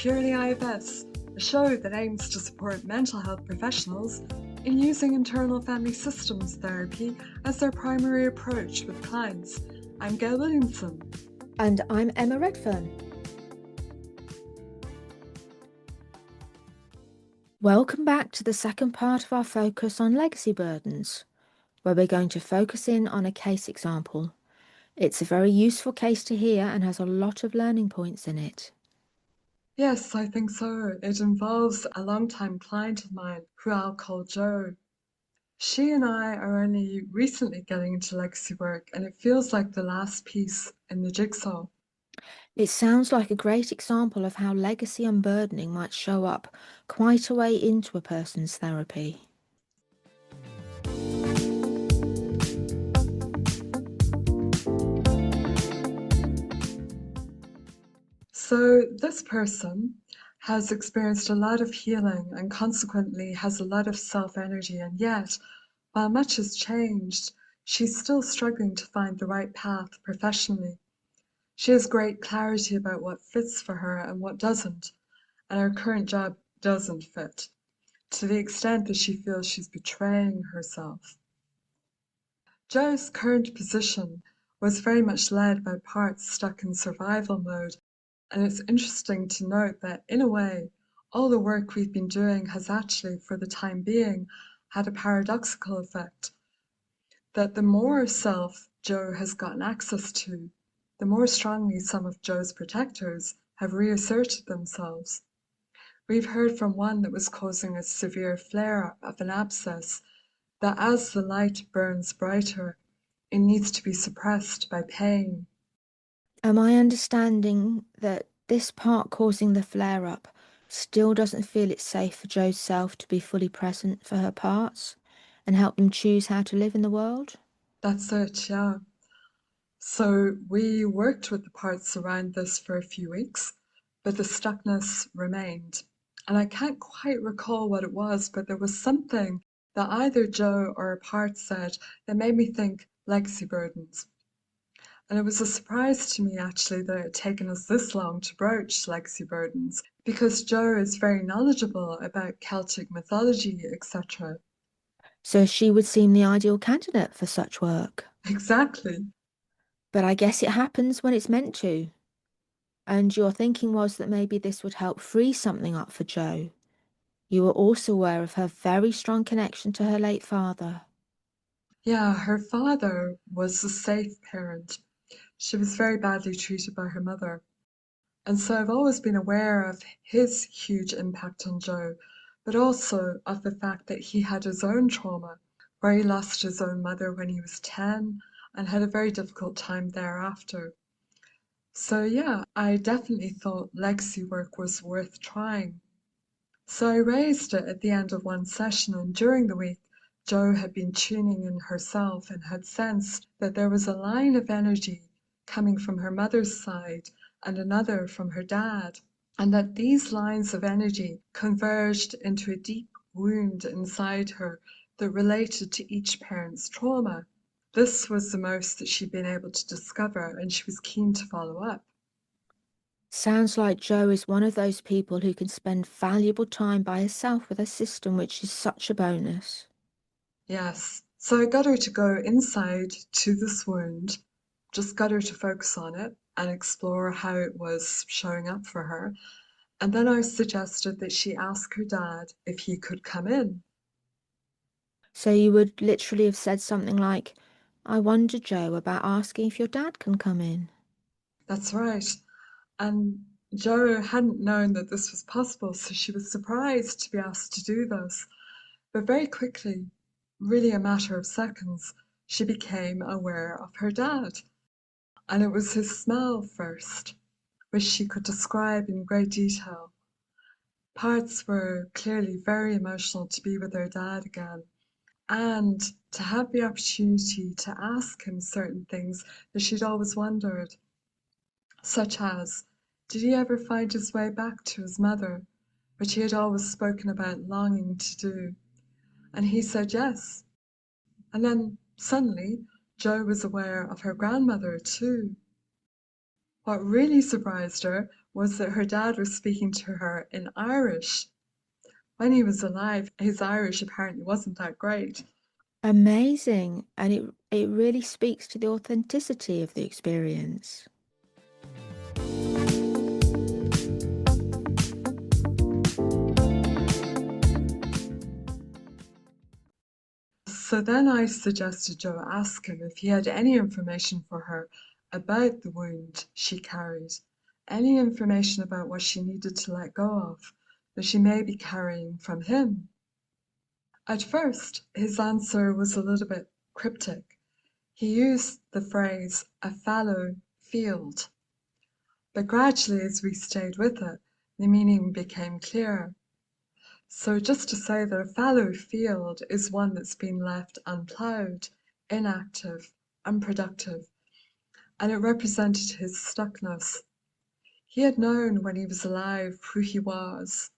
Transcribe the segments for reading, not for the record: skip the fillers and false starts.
Purely IFS, a show that aims to support mental health professionals in using internal family systems therapy as their primary approach with clients. I'm Gail Williamson. And I'm E Redfern. Welcome back to the second part of our focus on legacy burdens, where we're going to focus in on a case example. It's a very useful case to hear and has a lot of learning points in it. Yes, I think so. It involves a long-time client of mine who I'll call Jo. She and I are only recently getting into legacy work, and it feels like the last piece in the jigsaw. It sounds like a great example of how legacy unburdening might show up quite a way into a person's therapy. So this person has experienced a lot of healing and consequently has a lot of self-energy, and yet, while much has changed, she's still struggling to find the right path professionally. She has great clarity about what fits for her and what doesn't, and her current job doesn't fit, to the extent that she feels she's betraying herself. Jo's current position was very much led by parts stuck in survival mode, and it's interesting to note that, in a way, all the work we've been doing has actually, for the time being, had a paradoxical effect. That the more self Jo has gotten access to, the more strongly some of Jo's protectors have reasserted themselves. We've heard from one that was causing a severe flare-up of an abscess that as the light burns brighter, it needs to be suppressed by pain. Am I understanding that this part causing the flare-up still doesn't feel it's safe for Jo's self to be fully present for her parts and help them choose how to live in the world? That's it, yeah. So we worked with the parts around this for a few weeks, but the stuckness remained. And I can't quite recall what it was, but there was something that either Jo or a part said that made me think legacy burdens. And it was a surprise to me actually that it had taken us this long to broach legacy burdens, because Jo is very knowledgeable about Celtic mythology, etc. So she would seem the ideal candidate for such work. Exactly. But I guess it happens when it's meant to. And your thinking was that maybe this would help free something up for Jo. You were also aware of her very strong connection to her late father. Yeah, her father was a safe parent. She was very badly treated by her mother. And so I've always been aware of his huge impact on Jo, but also of the fact that he had his own trauma, where he lost his own mother when he was 10 and had a very difficult time thereafter. So yeah, I definitely thought legacy work was worth trying. So I raised it at the end of one session, and during the week, Jo had been tuning in herself and had sensed that there was a line of energy coming from her mother's side and another from her dad, and that these lines of energy converged into a deep wound inside her that related to each parent's trauma. This was the most that she'd been able to discover, and she was keen to follow up. Sounds like Jo is one of those people who can spend valuable time by herself with her system, which is such a bonus. Yes. So I got her to go inside to this wound, just got her to focus on it and explore how it was showing up for her. And then I suggested that she ask her dad if he could come in. So you would literally have said something like, I wonder, Jo, about asking if your dad can come in. That's right. And Jo hadn't known that this was possible, so she was surprised to be asked to do this. But very quickly, really a matter of seconds, she became aware of her dad. And it was his smell first, which she could describe in great detail. Parts were clearly very emotional to be with her dad again, and to have the opportunity to ask him certain things that she'd always wondered, such as, did he ever find his way back to his mother, which he had always spoken about longing to do? And he said yes. And then suddenly, Jo was aware of her grandmother too. What really surprised her was that her dad was speaking to her in Irish. When he was alive, his Irish apparently wasn't that great. Amazing. And it really speaks to the authenticity of the experience. So then I suggested Joe ask him if he had any information for her about the wound she carried, any information about what she needed to let go of that she may be carrying from him. At first, his answer was a little bit cryptic. He used the phrase a fallow field, but gradually as we stayed with it, the meaning became clearer. So just to say that a fallow field is one that's been left unploughed, inactive, unproductive, and it represented his stuckness. He had known when he was alive who he was,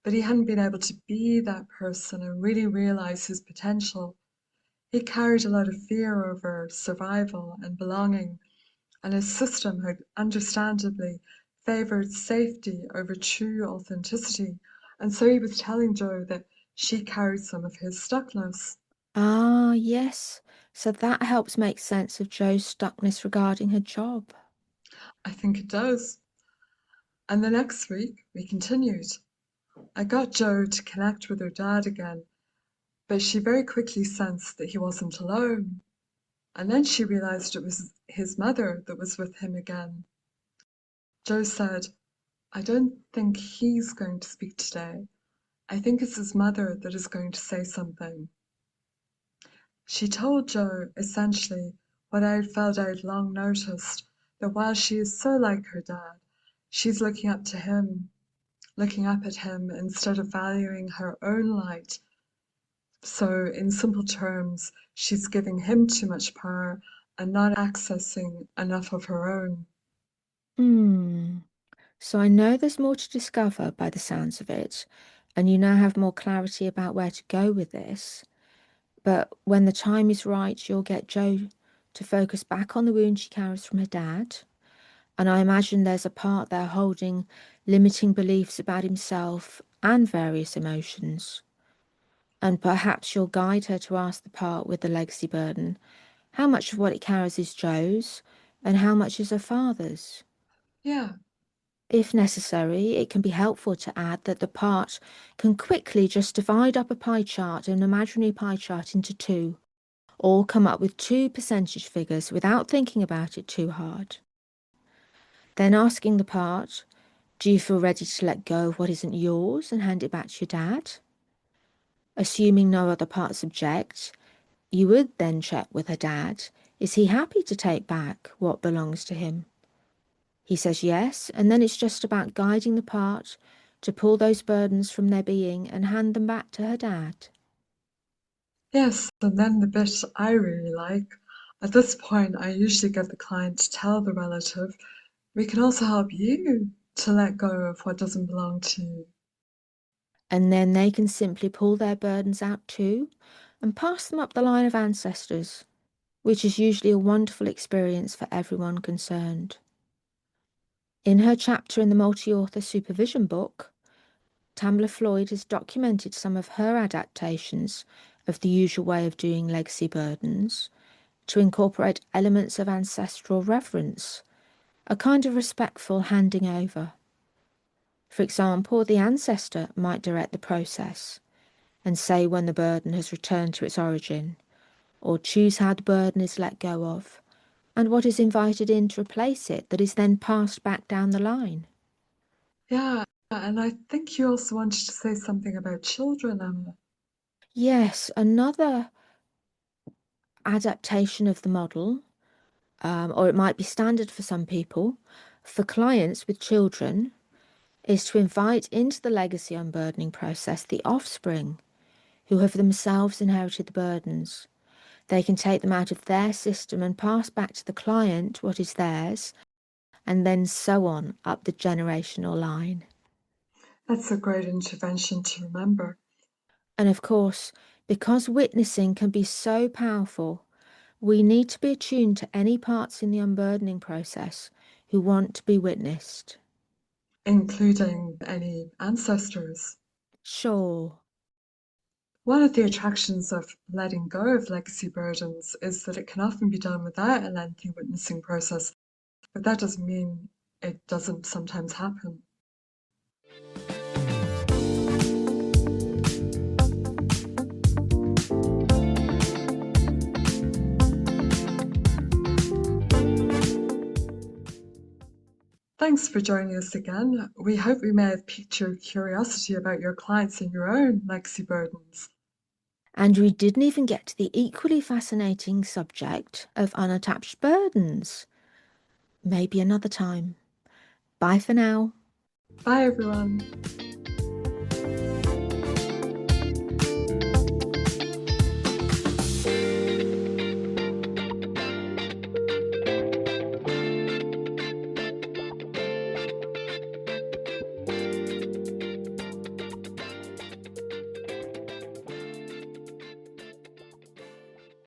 but he hadn't been able to be that person and really realize his potential. He carried a lot of fear over survival and belonging, and his system had understandably favored safety over true authenticity. And so he was telling Jo that she carried some of his stuckness. Ah, yes. So that helps make sense of Joe's stuckness regarding her job. I think it does. And the next week, we continued. I got Jo to connect with her dad again, but she very quickly sensed that he wasn't alone. And then she realized it was his mother that was with him again. Jo said, I don't think he's going to speak today. I think it's his mother that is going to say something. She told Jo essentially what I had felt I'd long noticed, that while she is so like her dad, she's looking up to him, looking up at him instead of valuing her own light. So, in simple terms, she's giving him too much power and not accessing enough of her own. Hmm. So I know there's more to discover by the sounds of it, and you now have more clarity about where to go with this. But when the time is right, you'll get Jo to focus back on the wound she carries from her dad. And I imagine there's a part there holding limiting beliefs about himself and various emotions. And perhaps you'll guide her to ask the part with the legacy burden how much of what it carries is Joe's and how much is her father's. Yeah, If necessary, it can be helpful to add that the part can quickly just divide up a pie chart, an imaginary pie chart, into two, or come up with two percentage figures without thinking about it too hard. Then asking the part, do you feel ready to let go of what isn't yours and hand it back to your dad? Assuming no other parts object, you would then check with her dad, is he happy to take back what belongs to him? He says yes, and then it's just about guiding the part to pull those burdens from their being and hand them back to her dad. yes, and then the bit I really like. At this point, I usually get the client to tell the relative, we can also help you to let go of what doesn't belong to you. And then they can simply pull their burdens out too and pass them up the line of ancestors, which is usually a wonderful experience for everyone concerned. In her chapter in the multi-author supervision book, Tamla Floyd has documented some of her adaptations of the usual way of doing legacy burdens to incorporate elements of ancestral reverence, a kind of respectful handing over. For example, the ancestor might direct the process and say when the burden has returned to its origin, or choose how the burden is let go of, and what is invited in to replace it that is then passed back down the line. Yeah, and I think you also wanted to say something about children, Emma. Yes, another adaptation of the model, or it might be standard for some people, for clients with children, is to invite into the legacy unburdening process the offspring who have themselves inherited the burdens. They can take them out of their system and pass back to the client what is theirs, and then so on up the generational line. That's a great intervention to remember. And of course, because witnessing can be so powerful, we need to be attuned to any parts in the unburdening process who want to be witnessed. including any ancestors. Sure. One of the attractions of letting go of legacy burdens is that it can often be done without a lengthy witnessing process, but that doesn't mean it doesn't sometimes happen. Thanks for joining us again. We hope we may have piqued your curiosity about your clients and your own legacy burdens. And we didn't even get to the equally fascinating subject of unattached burdens. Maybe another time. Bye for now. Bye, everyone.